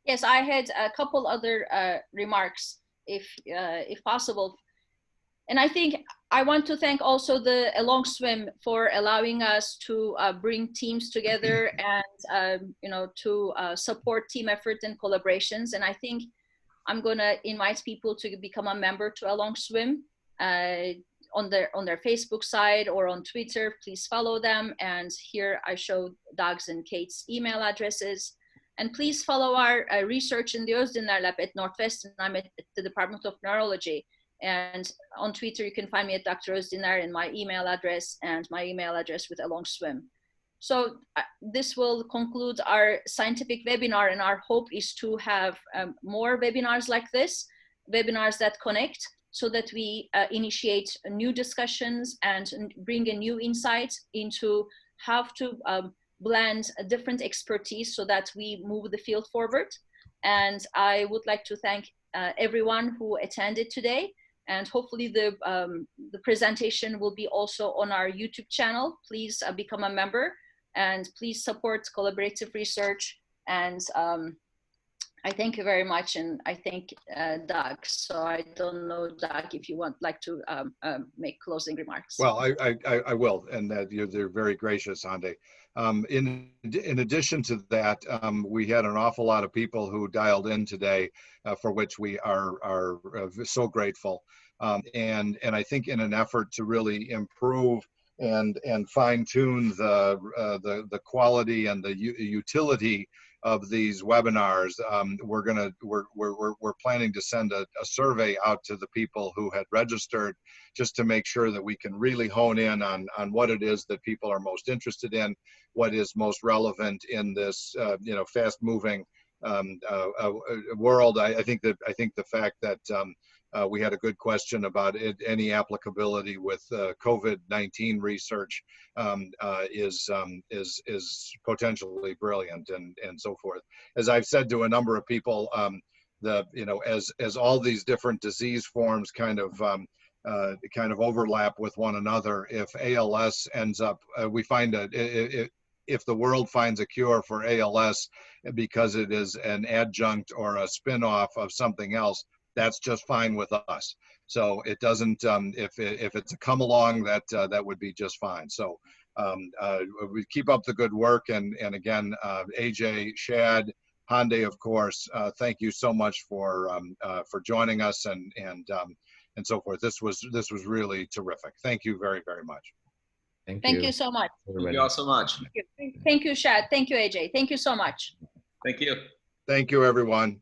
Yes, I had a couple other remarks, if possible. And I think I want to thank also the Along Swim for allowing us to bring teams together and to support team effort and collaborations. And I think I'm gonna invite people to become a member to Along Swim on their Facebook side or on Twitter. Please follow them. And here I show Doug's and Kate's email addresses. And please follow our research in the Ozdinler lab at Northwestern. I'm at the Department of Neurology. And on Twitter, you can find me at Dr. Ozdinler, and my email address with Along Swim. So this will conclude our scientific webinar, and our hope is to have more webinars like this, webinars that connect, so that we initiate new discussions and bring a new insight into how to blend a different expertise so that we move the field forward. And I would like to thank everyone who attended today. And hopefully the presentation will be also on our YouTube channel. Please become a member, and please support collaborative research. And I thank you very much, and I thank Doug. So I don't know, Doug, if you would like to make closing remarks. Well, I will, and they're very gracious, Hande. In addition to that, we had an awful lot of people who dialed in today, for which we are so grateful. And I think in an effort to really improve and fine tune the quality and the utility of these webinars, we're planning to send a survey out to the people who had registered, just to make sure that we can really hone in on what it is that people are most interested in, what is most relevant in this fast moving world. I think the fact that we had a good question about any applicability with COVID-19 research is potentially brilliant, and so forth. As I've said to a number of people, as all these different disease forms kind of overlap with one another, if ALS ends up, we find if the world finds a cure for ALS because it is an adjunct or a spin-off of something else, that's just fine with us. So it doesn't, if it's a come along, that would be just fine. So we keep up the good work, and again, Ajay, Shad, Hande, of course, thank you so much for joining us and so forth. This was really terrific. Thank you very, very much. Thank you so much. Thank you all so much. Thank you, Shad. Thank you, Ajay. Thank you so much. Thank you. Thank you, everyone.